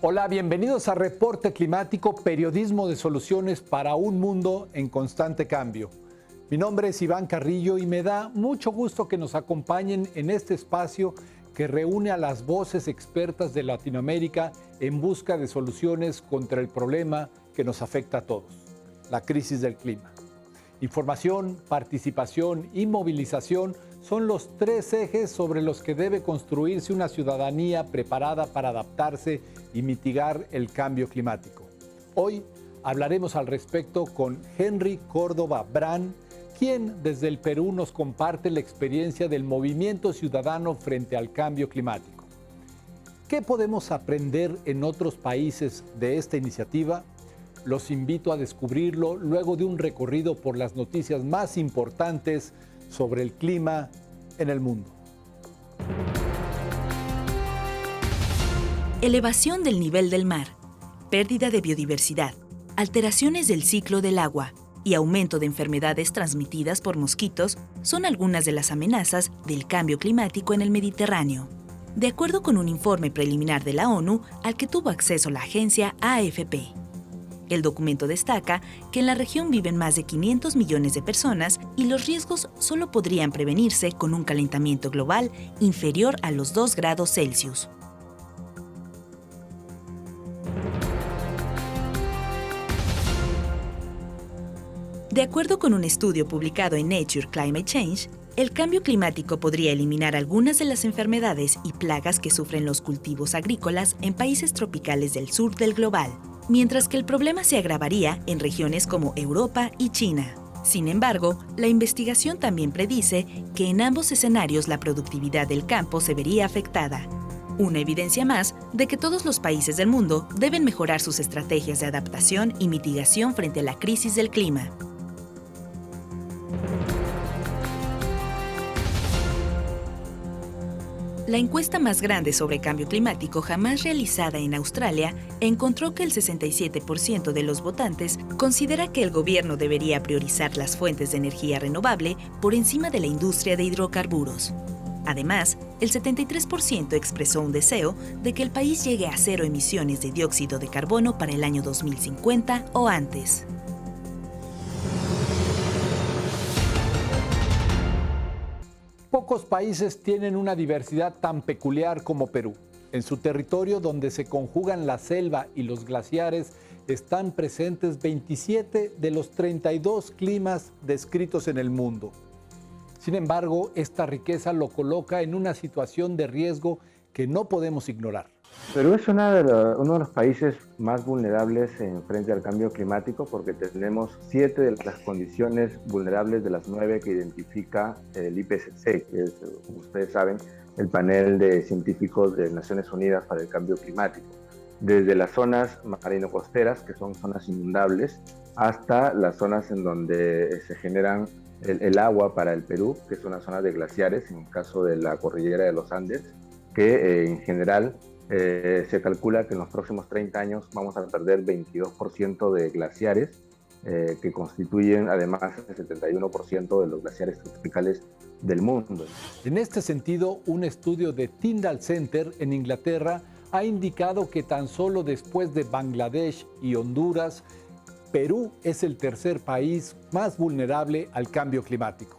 Hola, bienvenidos a Reporte Climático, periodismo de soluciones para un mundo en constante cambio. Mi nombre es Iván Carrillo y me da mucho gusto que nos acompañen en este espacio que reúne a las voces expertas de Latinoamérica en busca de soluciones contra el problema que nos afecta a todos, la crisis del clima. Información, participación y movilización son los tres ejes sobre los que debe construirse una ciudadanía preparada para adaptarse y mitigar el cambio climático. Hoy hablaremos al respecto con Henry Córdoba Brán, quien desde el Perú nos comparte la experiencia del movimiento ciudadano frente al cambio climático. ¿Qué podemos aprender en otros países de esta iniciativa? Los invito a descubrirlo luego de un recorrido por las noticias más importantes sobre el clima en el mundo. Elevación del nivel del mar, pérdida de biodiversidad, alteraciones del ciclo del agua y aumento de enfermedades transmitidas por mosquitos son algunas de las amenazas del cambio climático en el Mediterráneo, de acuerdo con un informe preliminar de la ONU al que tuvo acceso la agencia AFP. El documento destaca que en la región viven más de 500 millones de personas y los riesgos solo podrían prevenirse con un calentamiento global inferior a los 2 grados Celsius. De acuerdo con un estudio publicado en Nature Climate Change, el cambio climático podría eliminar algunas de las enfermedades y plagas que sufren los cultivos agrícolas en países tropicales del sur del global, mientras que el problema se agravaría en regiones como Europa y China. Sin embargo, la investigación también predice que en ambos escenarios la productividad del campo se vería afectada. Una evidencia más de que todos los países del mundo deben mejorar sus estrategias de adaptación y mitigación frente a la crisis del clima. La encuesta más grande sobre cambio climático jamás realizada en Australia encontró que el 67% de los votantes considera que el gobierno debería priorizar las fuentes de energía renovable por encima de la industria de hidrocarburos. Además, el 73% expresó un deseo de que el país llegue a cero emisiones de dióxido de carbono para el año 2050 o antes. Pocos países tienen una diversidad tan peculiar como Perú. En su territorio, donde se conjugan la selva y los glaciares, están presentes 27 de los 32 climas descritos en el mundo. Sin embargo, esta riqueza lo coloca en una situación de riesgo que no podemos ignorar. Perú es uno de los países más vulnerables frente al cambio climático porque tenemos 7 de las condiciones vulnerables de las 9 que identifica el IPCC, que es, como ustedes saben, el panel de científicos de Naciones Unidas para el Cambio Climático. Desde las zonas marino-costeras, que son zonas inundables, hasta las zonas en donde se generan el agua para el Perú, que es una zona de glaciares, en el caso de la cordillera de los Andes, que en general se calcula que en los próximos 30 años vamos a perder 22% de glaciares, que constituyen además el 71% de los glaciares tropicales del mundo. En este sentido, un estudio de Tyndall Center en Inglaterra ha indicado que tan solo después de Bangladesh y Honduras, Perú es el tercer país más vulnerable al cambio climático,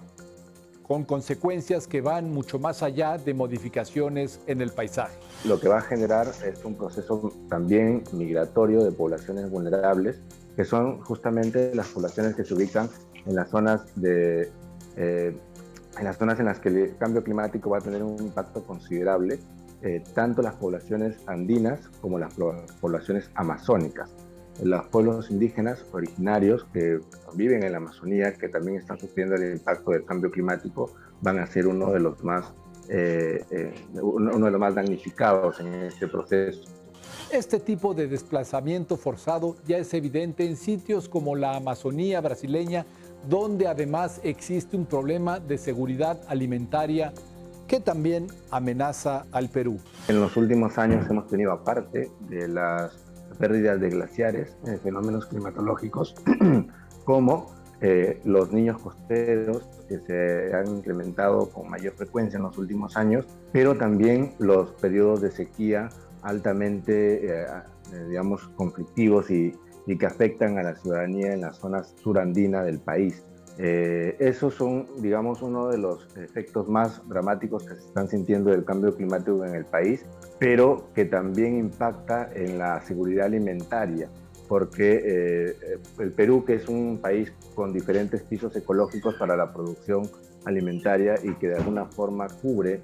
con consecuencias que van mucho más allá de modificaciones en el paisaje. Lo que va a generar es un proceso también migratorio de poblaciones vulnerables, que son justamente las poblaciones que se ubican en las zonas en las que el cambio climático va a tener un impacto considerable, tanto las poblaciones andinas como las poblaciones amazónicas. Los pueblos indígenas originarios que viven en la Amazonía, que también están sufriendo el impacto del cambio climático, van a ser uno de los más damnificados en este proceso. Este tipo de desplazamiento forzado ya es evidente en sitios como la Amazonía brasileña, donde además existe un problema de seguridad alimentaria que también amenaza al Perú. En los últimos años hemos tenido, aparte de las pérdidas de glaciares, fenómenos climatológicos como los niños costeros, que se han incrementado con mayor frecuencia en los últimos años, pero también los periodos de sequía altamente, digamos, conflictivos y que afectan a la ciudadanía en las zonas surandinas del país. Esos son, digamos, uno de los efectos más dramáticos que se están sintiendo del cambio climático en el país, pero que también impacta en la seguridad alimentaria, porque el Perú, que es un país con diferentes pisos ecológicos para la producción alimentaria y que de alguna forma cubre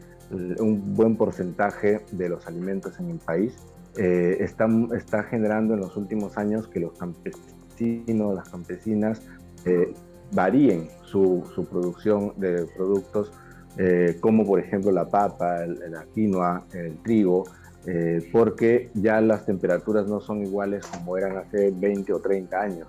un buen porcentaje de los alimentos en el país, está generando en los últimos años que los campesinos, las campesinas, varíen su producción de productos como por ejemplo la papa, la quinoa, el trigo, porque ya las temperaturas no son iguales como eran hace 20 o 30 años.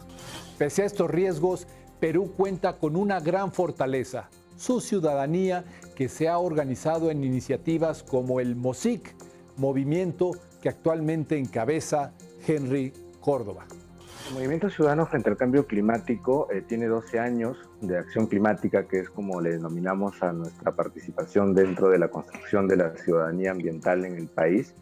Pese a estos riesgos, Perú cuenta con una gran fortaleza, su ciudadanía, que se ha organizado en iniciativas como el MOSIC, movimiento que actualmente encabeza Henry Córdoba. El Movimiento Ciudadano frente al Cambio Climático tiene 12 años de acción climática, que es como le denominamos a nuestra participación dentro de la construcción de la ciudadanía ambiental en el país,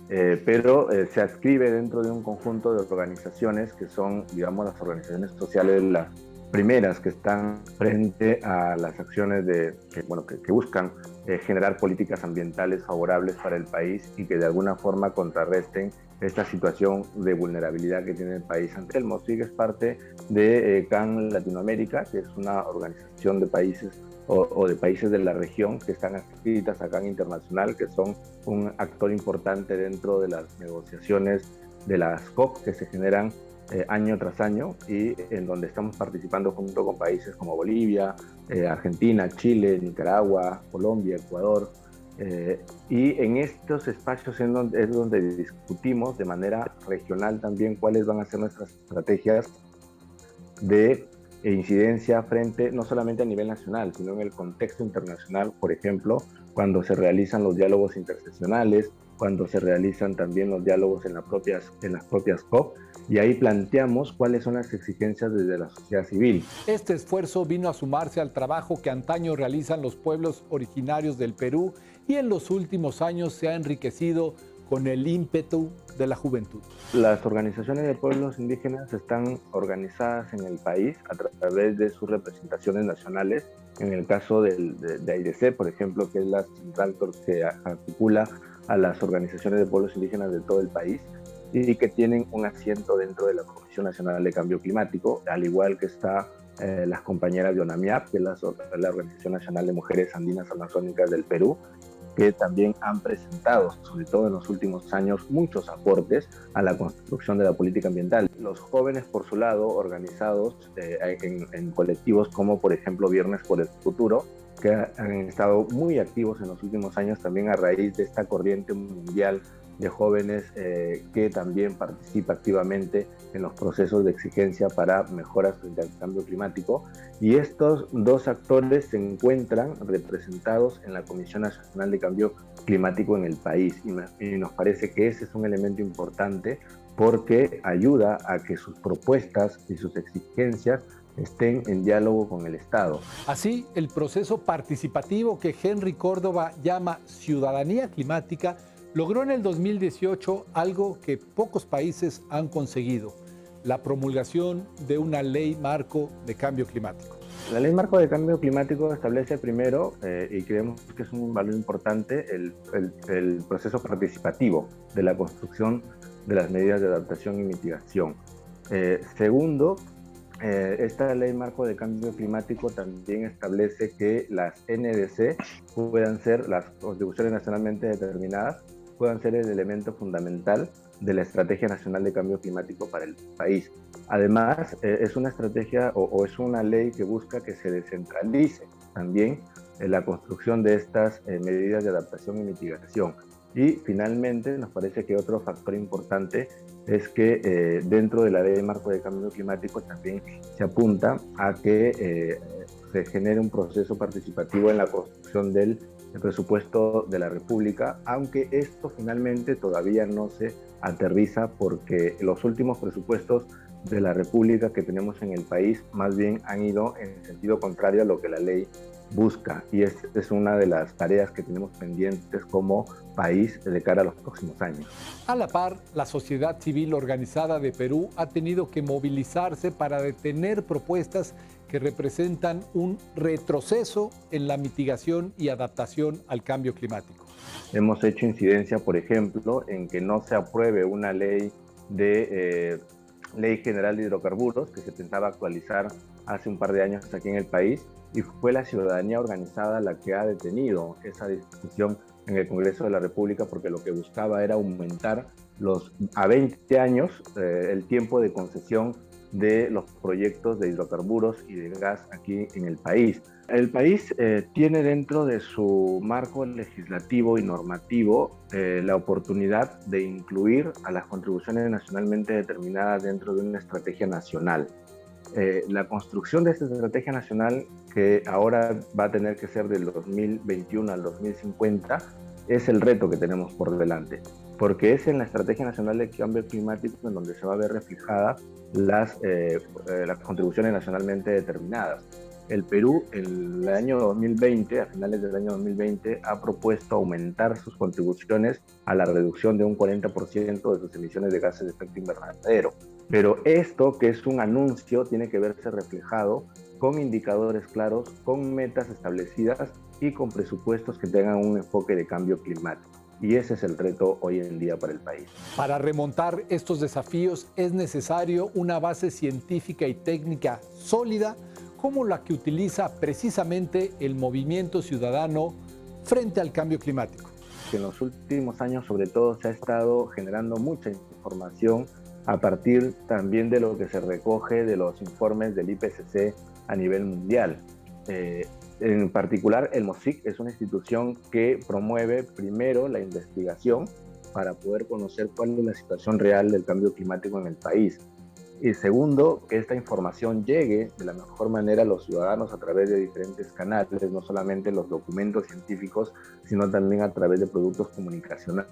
pero se adscribe dentro de un conjunto de organizaciones que son, digamos, las organizaciones sociales, las primeras que están frente a las acciones que buscan generar políticas ambientales favorables para el país y que de alguna forma contrarresten esta situación de vulnerabilidad que tiene el país. El MOSIC es parte de CAN Latinoamérica, que es una organización de países o de países de la región que están adscritas a CAN Internacional, que son un actor importante dentro de las negociaciones de las COP que se generan año tras año y en donde estamos participando junto con países como Bolivia, Argentina, Chile, Nicaragua, Colombia, Ecuador. Y en estos espacios es donde discutimos de manera regional también cuáles van a ser nuestras estrategias de incidencia frente, no solamente a nivel nacional, sino en el contexto internacional, por ejemplo, cuando se realizan los diálogos interseccionales, cuando se realizan también los diálogos en las propias COP, y ahí planteamos cuáles son las exigencias desde la sociedad civil. Este esfuerzo vino a sumarse al trabajo que antaño realizan los pueblos originarios del Perú y en los últimos años se ha enriquecido con el ímpetu de la juventud. Las organizaciones de pueblos indígenas están organizadas en el país a través de sus representaciones nacionales. En el caso de AIDC, por ejemplo, que es la central que articula a las organizaciones de pueblos indígenas de todo el país y que tienen un asiento dentro de la Comisión Nacional de Cambio Climático, al igual que está las compañeras de ONAMIAP, que es la Organización Nacional de Mujeres Andinas Amazónicas del Perú, que también han presentado, sobre todo en los últimos años, muchos aportes a la construcción de la política ambiental. Los jóvenes, por su lado, organizados en colectivos como, por ejemplo, Viernes por el Futuro, que han estado muy activos en los últimos años también a raíz de esta corriente mundial de jóvenes que también participa activamente en los procesos de exigencia para mejoras frente al cambio climático. Y estos dos actores se encuentran representados en la Comisión Nacional de Cambio Climático en el país. Y nos parece que ese es un elemento importante porque ayuda a que sus propuestas y sus exigencias estén en diálogo con el Estado. Así, el proceso participativo que Henry Córdoba llama ciudadanía climática logró en el 2018 algo que pocos países han conseguido: la promulgación de una ley marco de cambio climático. La ley marco de cambio climático establece primero, y creemos que es un valor importante, el proceso participativo de la construcción de las medidas de adaptación y mitigación. Segundo, esta ley marco de cambio climático también establece que las NDC puedan ser, las contribuciones nacionalmente determinadas, puedan ser el elemento fundamental de la Estrategia Nacional de Cambio Climático para el país. Además, es una estrategia o es una ley que busca que se descentralice también la construcción de estas medidas de adaptación y mitigación. Y finalmente, nos parece que otro factor importante es que dentro de la ley de marco de cambio climático también se apunta a que se genere un proceso participativo en la construcción del presupuesto de la República, aunque esto finalmente todavía no se aterriza porque los últimos presupuestos de la República que tenemos en el país más bien han ido en sentido contrario a lo que la ley busca, y esta es una de las tareas que tenemos pendientes como país de cara a los próximos años. A la par, la sociedad civil organizada de Perú ha tenido que movilizarse para detener propuestas que representan un retroceso en la mitigación y adaptación al cambio climático. Hemos hecho incidencia, por ejemplo, en que no se apruebe una ley Ley General de Hidrocarburos que se pensaba actualizar hace un par de años aquí en el país, y fue la ciudadanía organizada la que ha detenido esa discusión en el Congreso de la República, porque lo que buscaba era aumentar a 20 años el tiempo de concesión de los proyectos de hidrocarburos y de gas aquí en el país. El país tiene dentro de su marco legislativo y normativo la oportunidad de incluir a las contribuciones nacionalmente determinadas dentro de una estrategia nacional. La construcción de esta estrategia nacional, que ahora va a tener que ser del 2021 al 2050, es el reto que tenemos por delante, porque es en la Estrategia Nacional de Cambio Climático en donde se va a ver reflejadas las contribuciones nacionalmente determinadas. El Perú, en el año 2020, a finales del año 2020, ha propuesto aumentar sus contribuciones a la reducción de un 40% de sus emisiones de gases de efecto invernadero. Pero esto, que es un anuncio, tiene que verse reflejado con indicadores claros, con metas establecidas y con presupuestos que tengan un enfoque de cambio climático. Y ese es el reto hoy en día para el país. Para remontar estos desafíos es necesario una base científica y técnica sólida como la que utiliza precisamente el movimiento ciudadano frente al cambio climático. En los últimos años, sobre todo, se ha estado generando mucha información a partir también de lo que se recoge de los informes del IPCC a nivel mundial. En particular, el MOSIC es una institución que promueve primero la investigación para poder conocer cuál es la situación real del cambio climático en el país. Y segundo, que esta información llegue de la mejor manera a los ciudadanos a través de diferentes canales, no solamente los documentos científicos, sino también a través de productos comunicacionales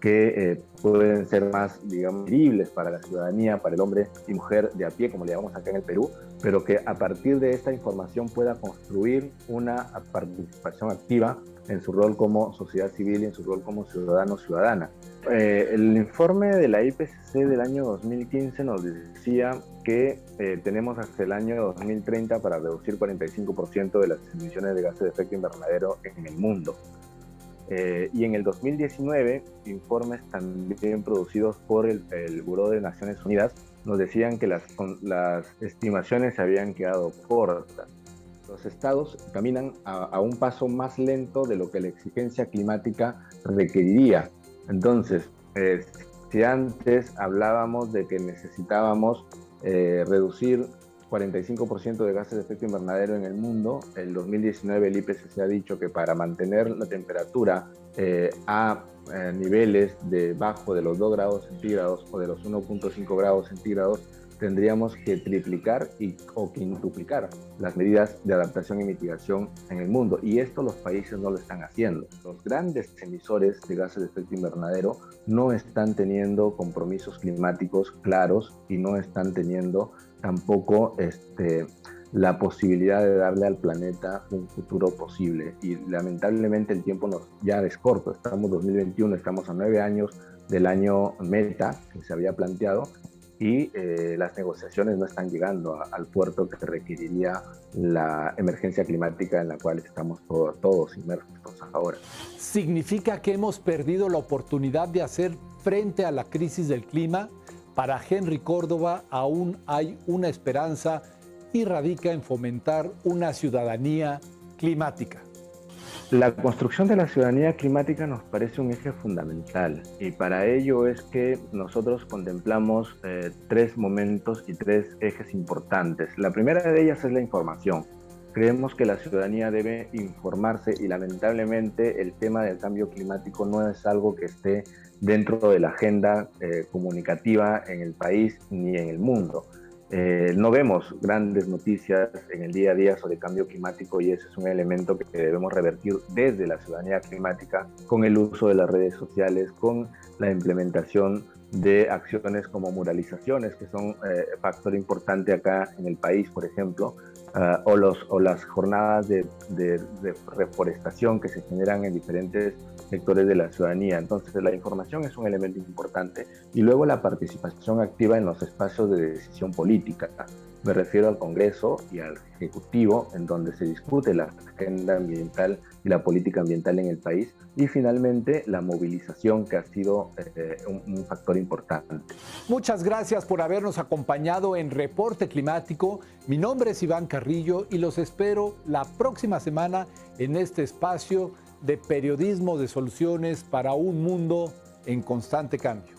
que pueden ser más, digamos, legibles para la ciudadanía, para el hombre y mujer de a pie, como le llamamos acá en el Perú, pero que a partir de esta información pueda construir una participación activa en su rol como sociedad civil y en su rol como ciudadano-ciudadana. El informe de la IPCC del año 2015 nos decía que tenemos hasta el año 2030 para reducir 45% de las emisiones de gases de efecto invernadero en el mundo. Y en el 2019, informes también producidos por el Buró de Naciones Unidas nos decían que las estimaciones se habían quedado cortas. Los estados caminan a un paso más lento de lo que la exigencia climática requeriría. Entonces, si antes hablábamos de que necesitábamos reducir 45% de gases de efecto invernadero en el mundo, el 2019 el IPCC ha dicho que para mantener la temperatura a niveles debajo de los 2 grados centígrados o de los 1.5 grados centígrados, tendríamos que triplicar o quintuplicar las medidas de adaptación y mitigación en el mundo. Y esto los países no lo están haciendo. Los grandes emisores de gases de efecto invernadero no están teniendo compromisos climáticos claros y no están teniendo tampoco la posibilidad de darle al planeta un futuro posible. Y lamentablemente el tiempo ya es corto. Estamos en 2021, estamos a 9 años del año meta que se había planteado, y las negociaciones no están llegando al puerto que requeriría la emergencia climática en la cual estamos todos inmersos ahora. ¿Significa que hemos perdido la oportunidad de hacer frente a la crisis del clima? Para Henry Córdoba aún hay una esperanza y radica en fomentar una ciudadanía climática. La construcción de la ciudadanía climática nos parece un eje fundamental, y para ello es que nosotros contemplamos 3 momentos y 3 ejes importantes. La primera de ellas es la información. Creemos que la ciudadanía debe informarse, y lamentablemente el tema del cambio climático no es algo que esté dentro de la agenda comunicativa en el país ni en el mundo. No vemos grandes noticias en el día a día sobre cambio climático, y ese es un elemento que debemos revertir desde la ciudadanía climática con el uso de las redes sociales, con la implementación de acciones como muralizaciones, que son factor importante acá en el país, por ejemplo, o las jornadas de reforestación que se generan en diferentes sectores de la ciudadanía. Entonces, la información es un elemento importante. Y luego la participación activa en los espacios de decisión política. Me refiero al Congreso y al Ejecutivo, en donde se discute la agenda ambiental y la política ambiental en el país. Y finalmente, la movilización, que ha sido un factor importante. Muchas gracias por habernos acompañado en Reporte Climático. Mi nombre es Iván Carrillo y los espero la próxima semana en este espacio de periodismo de soluciones para un mundo en constante cambio.